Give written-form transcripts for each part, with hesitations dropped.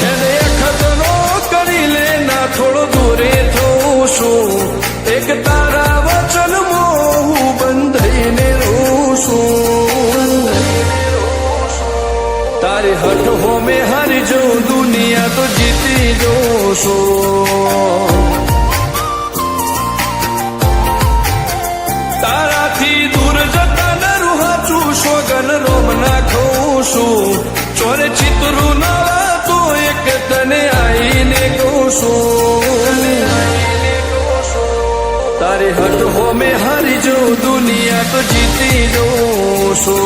એને ખતરો કરી લે ના થોડો દૂરે થઉં છું એક તારા વચનમાં હું બંધાઈને રહું છું તારી હઠ હોમે હારી જો દુનિયા તો જીતી જોશો તારાથી દૂર જતા નરું હાચું સોગન રોમ નાખું છું ચોરે ચિતરું ના તો એક તને આઈને કહું છું તારી હટ હોમે હારી જો દુનિયા તો જીતી જોશો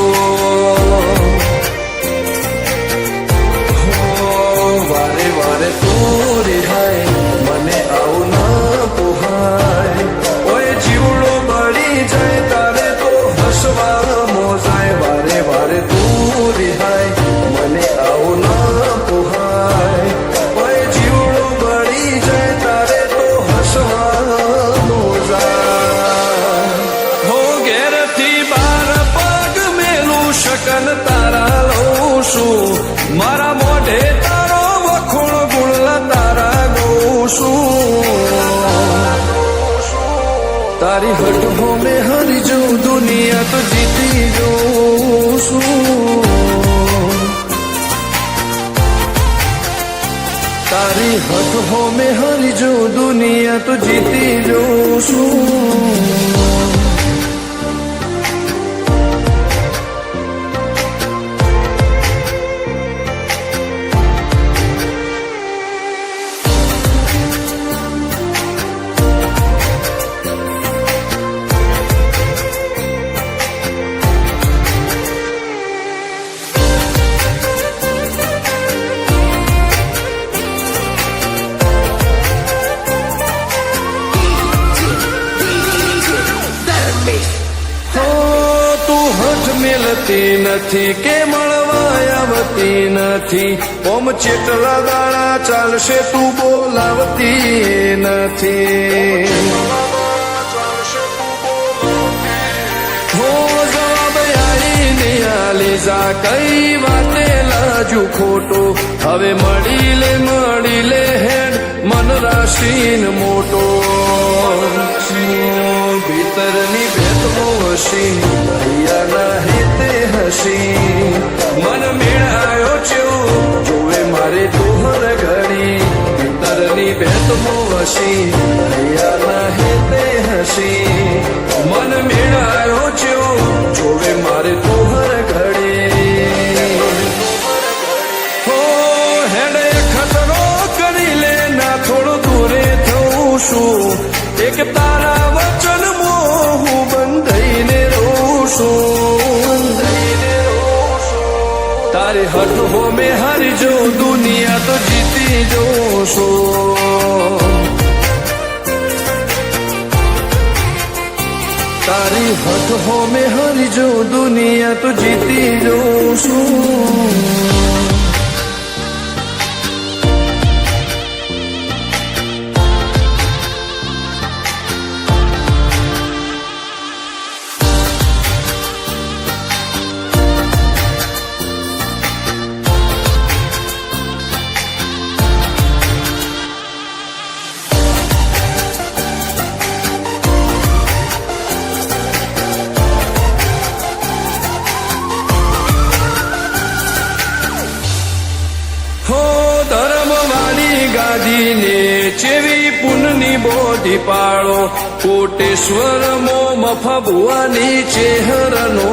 વારે વારે તું રિહાય મને આવું ના પોહાય ઓય જીવડો બળી જાય તારે તો હસવા મોજાય વારે વારે તું રિહાય મને આવું ના પોહાય ઓય જીવડો બળી જાય તારે તો હસવા મોજાય હો ઘેરથી બાર પગ મેલું શકન તારા લઉં છું મારા મોઢે તારો વખોણ ગુણલા તારા ગઉં છું તારી હટ હોમે હારી જો દુનિયા તો જીતી જોઉં છું તારી હટ હોમે હારી જો દુનિયા તો જીતી જોઉં છું મેલતી નથી કે મળવા આવતી નથી ઓમ ચેટલા દાડા ચાલશે તું બોલાવતી નથી હો જવાબ આવીને આલી જા કઈ વાતે લાજુ ખોટો હવે મળી લે હેડ મન રાશીન મોટો ભીતરની ભેદમો હસી ભૈયાના હિતે હસી મન મેળાયો છો જોવે મારે તોહર ઘડી ભીતરની ભેદમો હસી ભૈયાના હિતે હસી મન મેળાયો છો જોવે મારે તોહર ઘડી હો હેડે ખતરો કરી લે ના થોડો દૂરે થઉં છું એક તારા વચનમાં હું બંધાઈને રહું છું તારી હટ હોમે હારી જો દુનિયા તો જીતી જોશો તારી હટ હોમે હારી જો દુનિયા તો જીતી જોશું ગાદીને ચેવી પુનની બોધી પાળો કોટેશ્વર મો મફા ભુવાની ચેહરનો